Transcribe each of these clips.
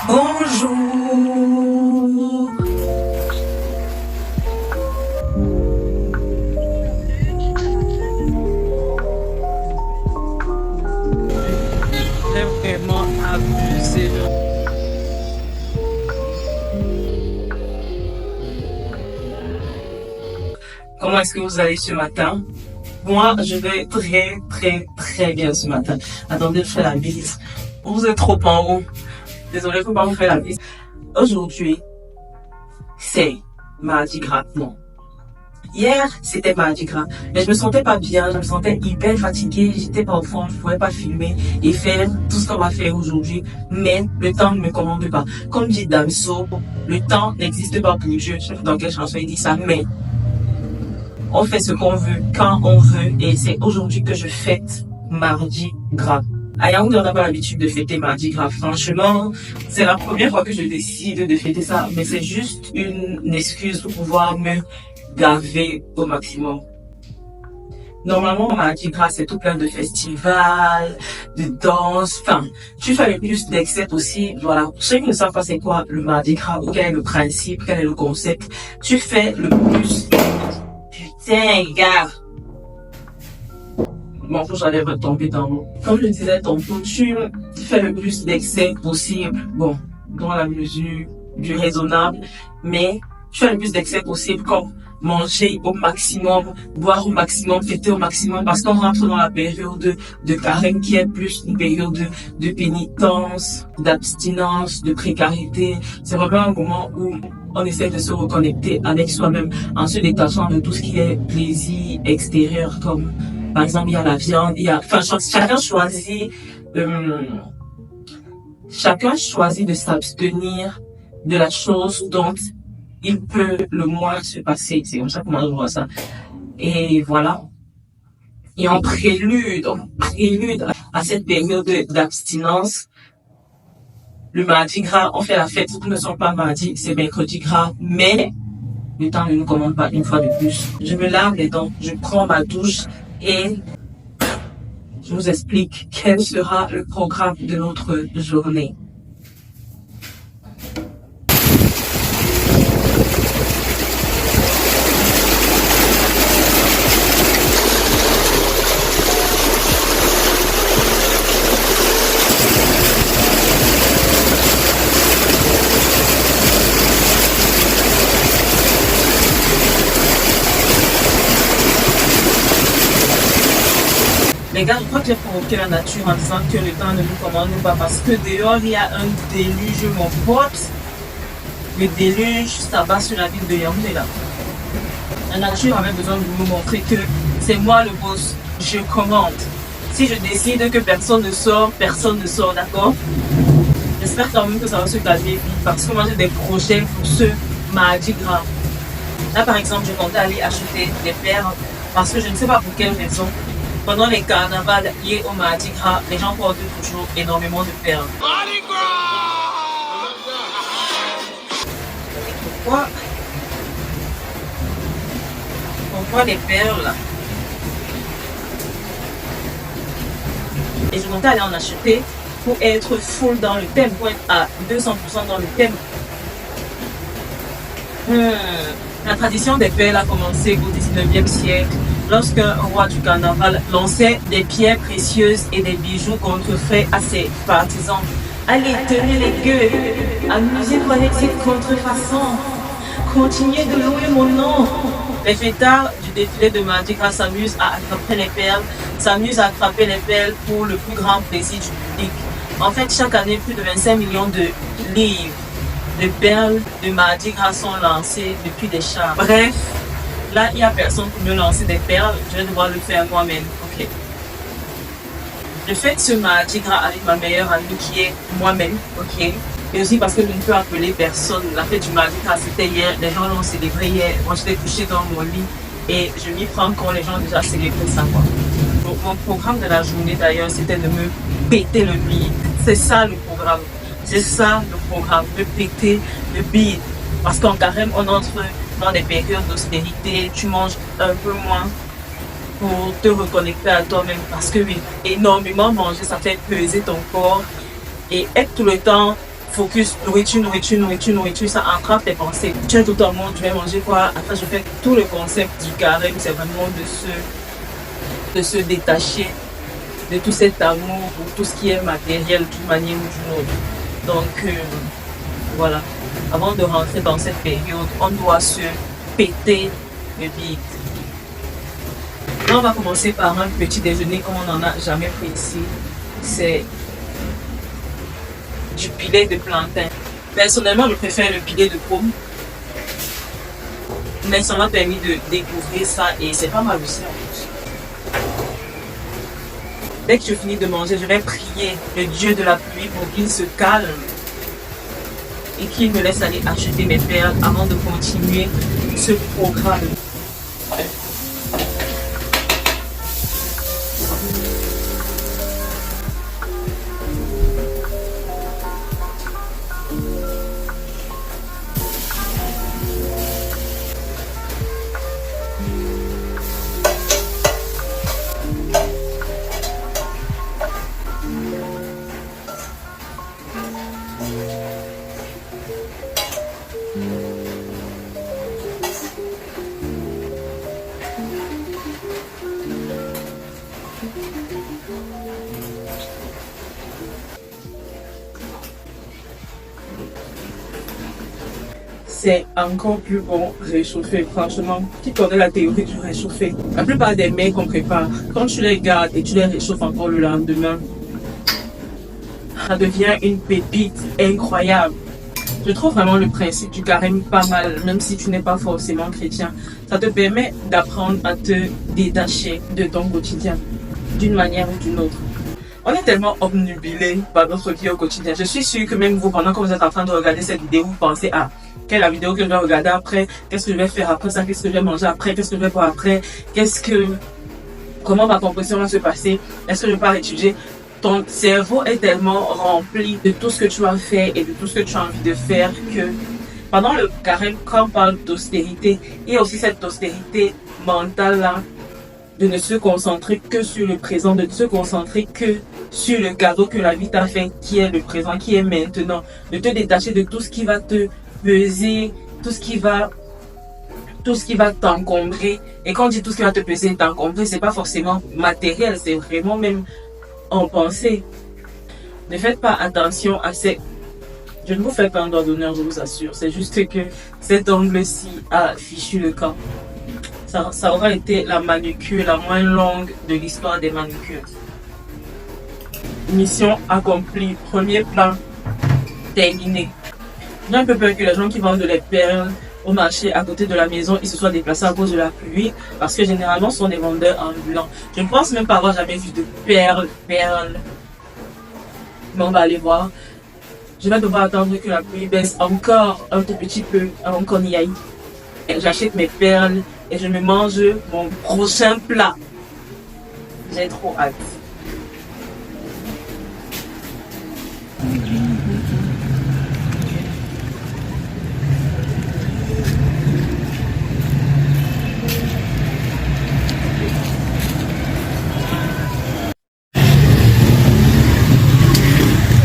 Bonjour. J'ai vraiment abusé. Comment est-ce que vous allez ce matin? Moi, je vais très bien ce matin. Attendez, je fais la bise. Vous êtes trop en haut. Désolé, faut pas vous faire la bise. Aujourd'hui, c'est mardi gras. Non. Hier, c'était mardi gras. Mais je me sentais pas bien, je me sentais hyper fatiguée, j'étais pas au fond, je pouvais pas filmer et faire tout ce qu'on va faire aujourd'hui. Mais le temps ne me commande pas. Comme dit Damso, le temps n'existe pas pour le jeu. Je sais pas dans quelle chanson il dit ça, mais on fait ce qu'on veut, quand on veut, et c'est aujourd'hui que je fête mardi gras. À Yaoundé, on n'a pas l'habitude de fêter mardi gras. Franchement, c'est la première fois que je décide de fêter ça, mais c'est juste une excuse pour pouvoir me gaver au maximum. Normalement, mardi gras, c'est tout plein de festivals, de danse, enfin, tu fais le plus d'excès possible. Voilà. Pour ceux qui ne savent pas c'est quoi le mardi gras, ou quel est le principe, quel est le concept, tu fais le plus. Putain, gars. Bon, j'allais retomber dans l'eau. Comme je disais tantôt, tu fais le plus d'excès possible. Bon, dans la mesure du raisonnable, mais tu fais le plus d'excès possible comme manger au maximum, boire au maximum, fêter au maximum, parce qu'on rentre dans la période de carême qui est plus une période de pénitence, d'abstinence, de précarité. C'est vraiment un moment où on essaie de se reconnecter avec soi-même en se détachant de tout ce qui est plaisir extérieur, comme par exemple il y a la viande, chacun choisit de s'abstenir de la chose dont il peut le moins se passer. C'est comme ça que moi je vois ça. Et voilà. Et en prélude à cette période d'abstinence, le mardi gras, on fait la fête. Ce ne sont pas mardi, c'est mercredi gras, mais le temps ne nous commande pas une fois de plus. Je me lave les dents, je prends ma douche et je vous explique quel sera le programme de notre journée. Les gars, je crois que j'ai provoqué la nature en disant que le temps ne nous commande pas parce que dehors, il y a un déluge, mon pote. Le déluge s'abat sur la ville de Yaoundé là. La nature avait besoin de nous montrer que c'est moi le boss, je commande. Si je décide que personne ne sort, d'accord? J'espère quand même que ça va se calmer parce que moi j'ai des projets pour ce mardi gras. Là par exemple, je comptais aller acheter des perles parce que je ne sais pas pour quelle raison. Pendant les carnavals liés au mardi gras, les gens portent toujours énormément de perles. Pourquoi les perles? Et je comptais aller en acheter pour être full dans le thème, pour être à 200% dans le thème. La tradition des perles a commencé au 19e siècle, lorsqu'un roi du carnaval lançait des pierres précieuses et des bijoux contrefaits à ses partisans. Allez, tenez les gueux, amusez-vous avec cette contrefaçon, continuez de louer mon nom. Les fêtards du défilé de mardi gras s'amusent à attraper les perles, pour le plus grand plaisir du public. En fait, chaque année, plus de 25 millions de livres de perles de mardi gras sont lancées depuis des chars. Bref, là, il n'y a personne pour me lancer des perles, je vais devoir le faire moi-même. Ok. Je fête ce mardi gras avec ma meilleure amie qui est moi-même, ok. Et aussi parce que je ne peux appeler personne. La fête du mardi gras, c'était hier, les gens l'ont célébré hier. Moi, j'étais couchée dans mon lit et je m'y prends quand les gens ont déjà célébré ça, quoi. Donc, mon programme de la journée, d'ailleurs, c'était de me péter le bide. C'est ça le programme. C'est ça le programme, de péter le bide. Parce qu'en carême, on entre dans des périodes d'austérité, tu manges un peu moins pour te reconnecter à toi-même. Parce que oui, énormément manger, ça fait peser ton corps. Et être tout le temps focus nourriture, ça entrave tes pensées. Tu es tout en monde, je vais manger quoi? Après, je fais tout le concept du carême, c'est vraiment de se détacher de tout cet amour pour tout ce qui est matériel d'une manière ou d'une autre. Donc, voilà. Avant de rentrer dans cette période, on doit se péter le bide. Là, on va commencer par un petit déjeuner comme on n'en a jamais pris ici. C'est du pilet de plantain. Personnellement, je préfère le pilet de pomme. Mais ça m'a permis de découvrir ça et c'est pas mal aussi en plus. Dès que je finis de manger, je vais prier le Dieu de la pluie pour qu'il se calme et qu'il me laisse aller acheter mes perles avant de continuer ce programme. C'est encore plus bon réchauffer. Franchement, qui connaît la théorie du réchauffé? La plupart des mets qu'on prépare, quand tu les gardes et tu les réchauffes encore le lendemain, ça devient une pépite incroyable. Je trouve vraiment le principe du carême pas mal, même si tu n'es pas forcément chrétien. Ça te permet d'apprendre à te détacher de ton quotidien, d'une manière ou d'une autre. On est tellement obnubilé par notre vie au quotidien. Je suis sûre que même vous, pendant que vous êtes en train de regarder cette vidéo, vous pensez à quelle est la vidéo que je vais regarder après, qu'est-ce que je vais faire après ça, qu'est-ce que je vais manger après, qu'est-ce que je vais boire après, comment ma composition va se passer, est-ce que je pars étudier. Ton cerveau est tellement rempli de tout ce que tu as fait et de tout ce que tu as envie de faire que pendant le carême, quand on parle d'austérité, il y a aussi cette austérité mentale-là de ne se concentrer que sur le présent, de ne se concentrer que sur le cadeau que la vie t'a fait, qui est le présent, qui est maintenant, de te détacher de tout ce qui va te peser, tout ce qui va t'encombrer. Et quand on dit tout ce qui va te peser et t'encombrer, c'est pas forcément matériel, c'est vraiment même en pensée. Ne faites pas attention à ces... Je ne vous fais pas un doigt d'honneur, je vous assure. C'est juste que cet angle-ci a fichu le camp. Ça aura été la manucure la moins longue de l'histoire des manucures. Mission accomplie. Premier plan terminé. J'ai un peu peur que les gens qui vendent les perles au marché à côté de la maison, ils se soient déplacés à cause de la pluie, parce que généralement ce sont des vendeurs ambulants. Je ne pense même pas avoir jamais vu de perles. Mais on va aller voir. Je vais devoir attendre que la pluie baisse encore un tout petit peu avant qu'on y aille. J'achète mes perles et je me mange mon prochain plat. J'ai trop hâte.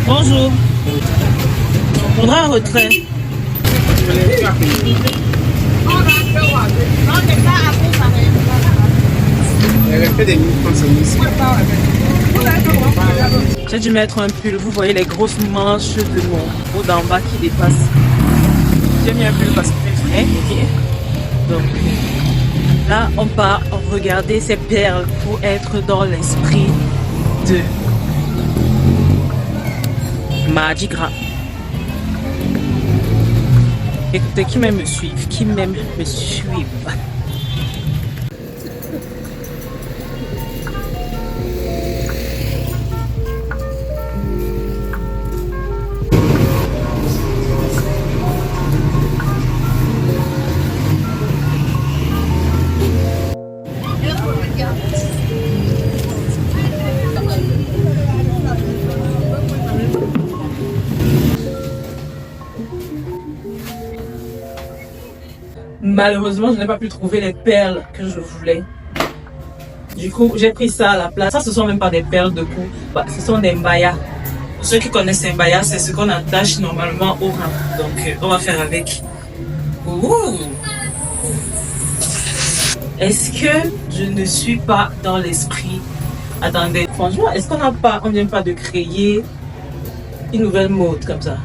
Bonjour. On faudra un retrait. J'ai dû mettre un pull. Vous voyez les grosses manches de mon haut d'en bas qui dépassent. J'ai mis un pull parce qu'il fait frais. Donc là, on part regarder ces perles pour être dans l'esprit de Mardi Gras. Écoutez, qui m'aime me suivre, qui m'aime me suivre. Malheureusement, je n'ai pas pu trouver les perles que je voulais. Du coup, j'ai pris ça à la place. Ça, ce sont même pas des perles de cou. Bah, ce sont des mayas. Pour ceux qui connaissent Symbaya, c'est ce qu'on attache normalement au rein. Donc, on va faire avec. Ouh. Est-ce que je ne suis pas dans l'esprit? Attendez, franchement, est-ce on vient pas de créer une nouvelle mode comme ça?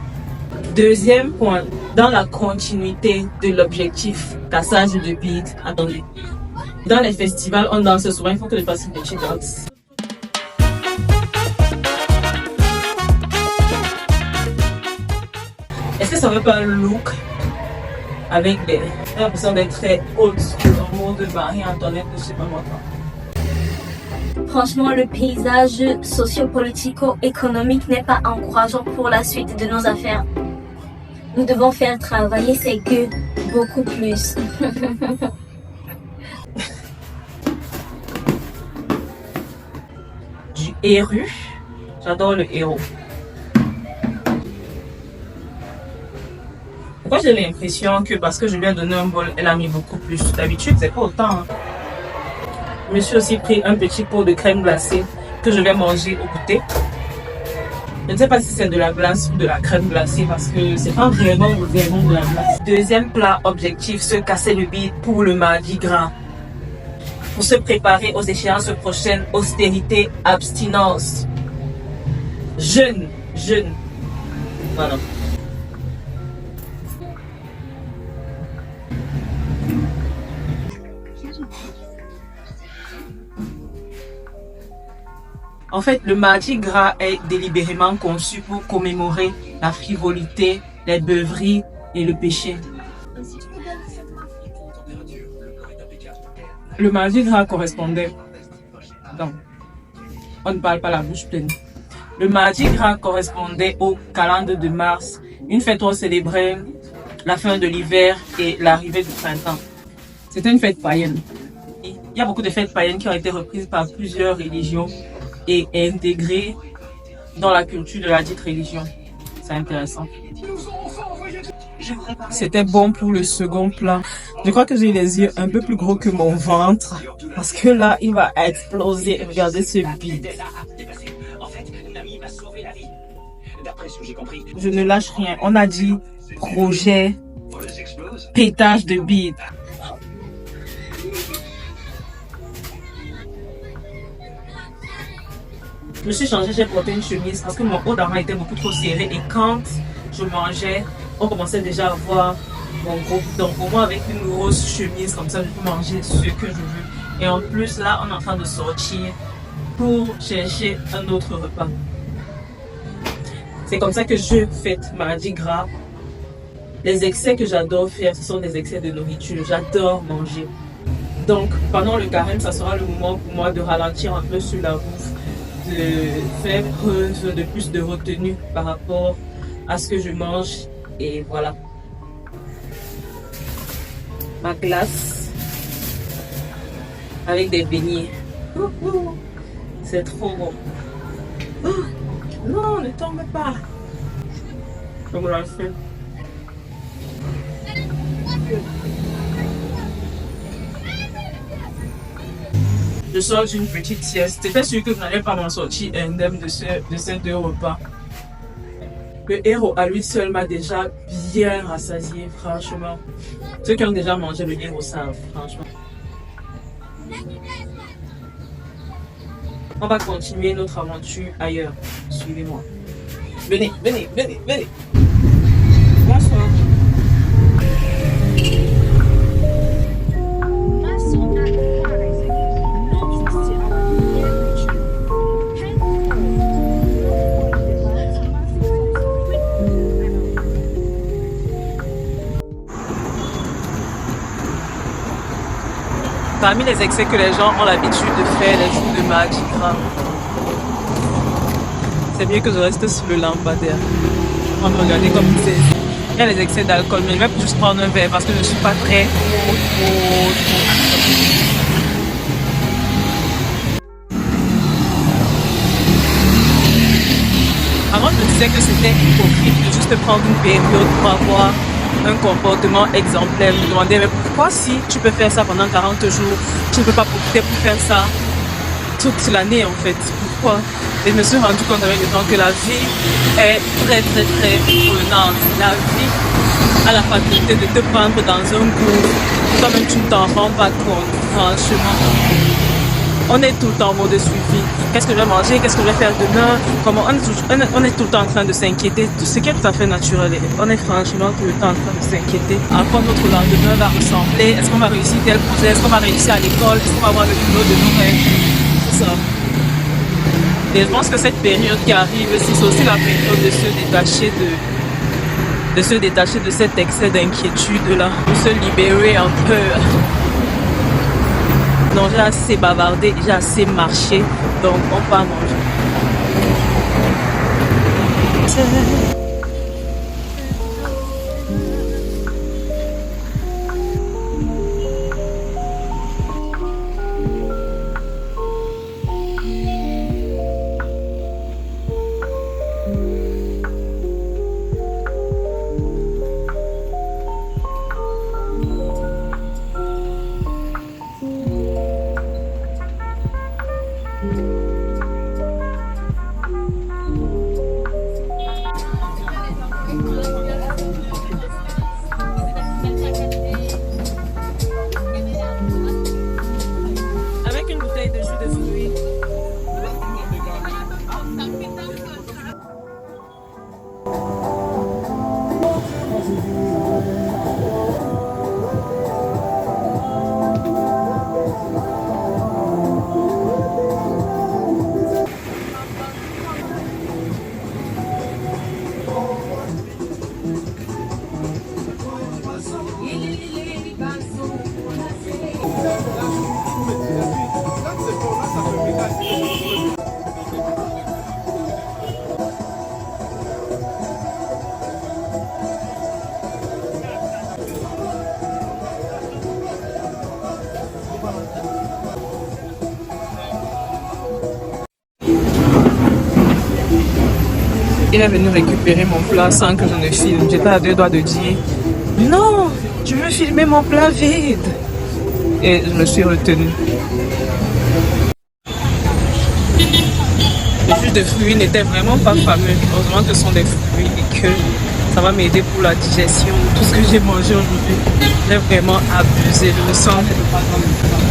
Deuxième point, dans la continuité de l'objectif cassage de beat. Attendez. Dans les festivals, on danse souvent, il faut que je fasse une petite danse. Est-ce que ça veut pas le look avec des... J'ai l'impression d'être très old school, en mode Marie-Antoinette, je sais pas moi quoi. Franchement, le paysage socio-politico-économique n'est pas encourageant pour la suite de nos affaires. Nous devons faire travailler ces gueux beaucoup plus. Du héros. J'adore le héros. Pourquoi j'ai l'impression que parce que je lui ai donné un bol, elle a mis beaucoup plus. D'habitude, c'est pas autant. Hein. Je me suis aussi pris un petit pot de crème glacée que je vais manger au goûter. Je ne sais pas si c'est de la glace ou de la crème glacée parce que c'est pas vraiment de la glace. Deuxième plat objectif, se casser le bide pour le mardi gras. Pour se préparer aux échéances prochaines, austérité, abstinence. Jeûne. Voilà. En fait, le mardi gras est délibérément conçu pour commémorer la frivolité, les beuveries et le péché. Le mardi gras correspondait... Non, on ne parle pas la bouche pleine. Le mardi gras correspondait au calendrier de mars, une fête où on célébrait la fin de l'hiver et l'arrivée du printemps. C'était une fête païenne. Il y a beaucoup de fêtes païennes qui ont été reprises par plusieurs religions et intégrées dans la culture de la dite religion. C'est intéressant. C'était bon pour le second plat. Je crois que j'ai les yeux un peu plus gros que mon ventre parce que là, il va exploser. Regardez ce bide. Je ne lâche rien. On a dit projet pétage de bide. Je me suis changée, j'ai porté une chemise parce que mon haut d'avant était beaucoup trop serré et quand je mangeais, on commençait déjà à voir mon gros. Donc au moins avec une grosse chemise comme ça, je peux manger ce que je veux. Et en plus là, on est en train de sortir pour chercher un autre repas. C'est comme ça que je fête mardi gras. Les excès que j'adore faire, ce sont des excès de nourriture. J'adore manger. Donc pendant le carême, ça sera le moment pour moi de ralentir un peu sur la bouffe, de faire preuve de plus de retenue par rapport à ce que je mange. Et voilà. Ma glace avec des beignets. C'est trop bon. Non, ne tombe pas. Je me la fais. Je sors d'une petite sieste. J'étais sûr que je n'allais pas m'en sortir indemne de ces deux repas. Le héros à lui seul m'a déjà bien rassasié, franchement. Ceux qui ont déjà mangé le héros savent, franchement. On va continuer notre aventure ailleurs. Suivez-moi. Venez. Bonsoir. Parmi les excès que les gens ont l'habitude de faire les jours de mardi gras, c'est mieux que je reste sur le lampadaire. On va me regarder comme c'est. Il y a les excès d'alcool, mais je vais juste prendre un verre parce que je ne suis pas très trop. Avant, je me disais que c'était hypocrite de juste prendre une période pour avoir un comportement exemplaire. Je me demandais, mais pourquoi si tu peux faire ça pendant 40 jours, tu ne peux pas profiter pour faire ça toute l'année en fait? quoi. Et je me suis rendu compte avec le temps que la vie est très prenante. La vie a la faculté de te prendre dans un gouffre. Toi-même, tu ne t'en rends pas compte, franchement. On est tout le temps en mode suivi. Qu'est-ce que je vais manger? Qu'est-ce que je vais faire demain? On est tout le temps en train de s'inquiéter, ce qui est tout à fait naturel. On est franchement tout le temps en train de s'inquiéter. À quoi notre lendemain va ressembler? Est-ce qu'on va réussir tel projet? Est-ce qu'on va réussir à l'école? Est-ce qu'on va avoir le boulot de nos rêves? Tout ça. Et je pense que cette période qui arrive, c'est aussi la période de se détacher de cet excès d'inquiétude-là, de se libérer un peu. Donc j'ai assez bavardé, j'ai assez marché, donc on va manger. Avec une bouteille de jus de fruits. Il est venu récupérer mon plat sans que je ne filme. J'étais à deux doigts de dire non, tu veux filmer mon plat vide. Et je me suis retenue. Le jus de fruits n'était vraiment pas fameux. Heureusement que ce sont des fruits et que ça va m'aider pour la digestion de tout ce que j'ai mangé aujourd'hui. J'ai vraiment abusé. Je me sens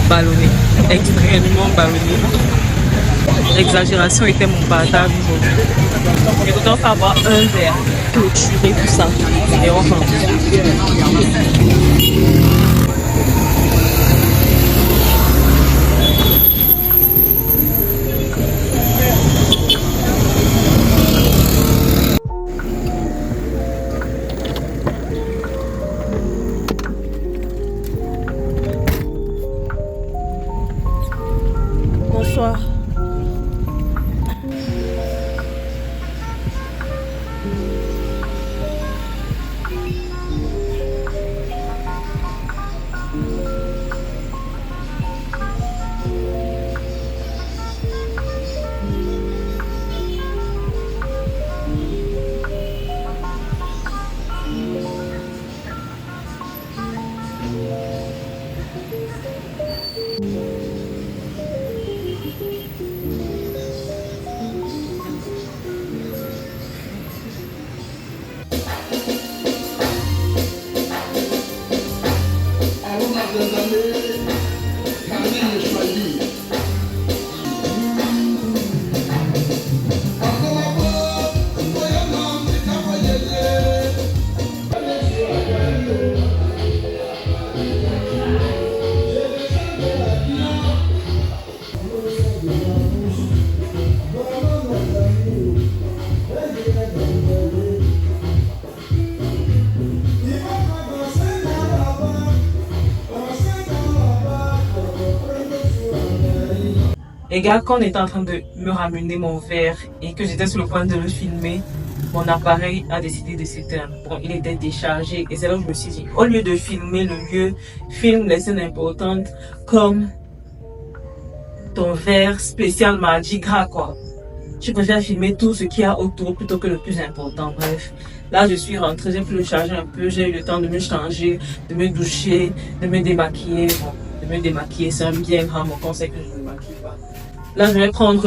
ballonnée, extrêmement ballonnée. L'exagération était mon partage aujourd'hui. Et autant avoir un verre clôturé tout ça. Et on rentre. Bonsoir. Et gars, quand on était en train de me ramener mon verre et que j'étais sur le point de le filmer, mon appareil a décidé de s'éteindre. Bon, il était déchargé et c'est là où je me suis dit, au lieu de filmer le lieu, filme les scènes importantes comme ton verre spécial Mardi Gras, quoi. Je préfère filmer tout ce qu'il y a autour plutôt que le plus important. Bref, là je suis rentrée, j'ai pu le charger un peu, j'ai eu le temps de me changer, de me doucher, de me démaquiller. Bon, de me démaquiller, c'est un bien grand mon conseil que je ne me maquille pas. Là, je vais prendre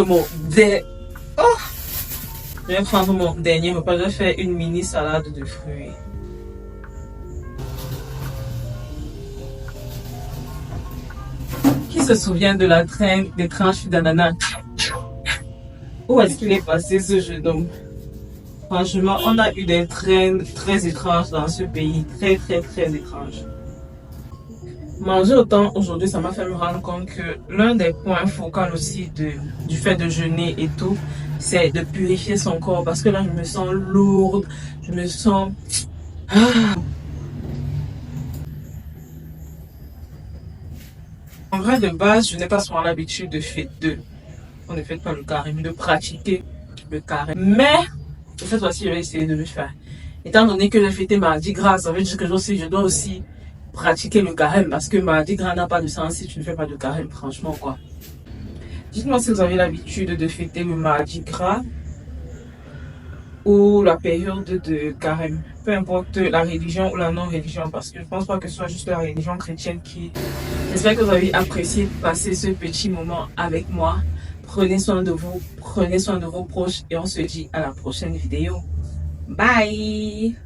je vais prendre mon dernier repas. Je vais faire une mini salade de fruits. Qui se souvient de la traîne des tranches d'ananas? Où est-ce qu'il est passé ce jeune homme? Franchement, on a eu des traînes très étranges dans ce pays. Très, très, très étranges. Manger autant aujourd'hui, ça m'a fait me rendre compte que l'un des points focaux aussi du fait de jeûner et tout, c'est de purifier son corps. Parce que là, je me sens lourde, je me sens... En vrai, de base, je n'ai pas souvent l'habitude on ne fait pas le carême, de pratiquer le carême. Mais, cette fois-ci, je vais essayer de le faire. Étant donné que j'ai fêté Mardi Gras, ça veut dire que je dois aussi pratiquer le carême parce que Mardi Gras n'a pas de sens si tu ne fais pas de carême, franchement, quoi. Dites-moi si vous avez l'habitude de fêter le Mardi Gras ou la période de carême. Peu importe la religion ou la non-religion, parce que je ne pense pas que ce soit juste la religion chrétienne qui... J'espère que vous avez apprécié de passer ce petit moment avec moi. Prenez soin de vous, prenez soin de vos proches et on se dit à la prochaine vidéo. Bye!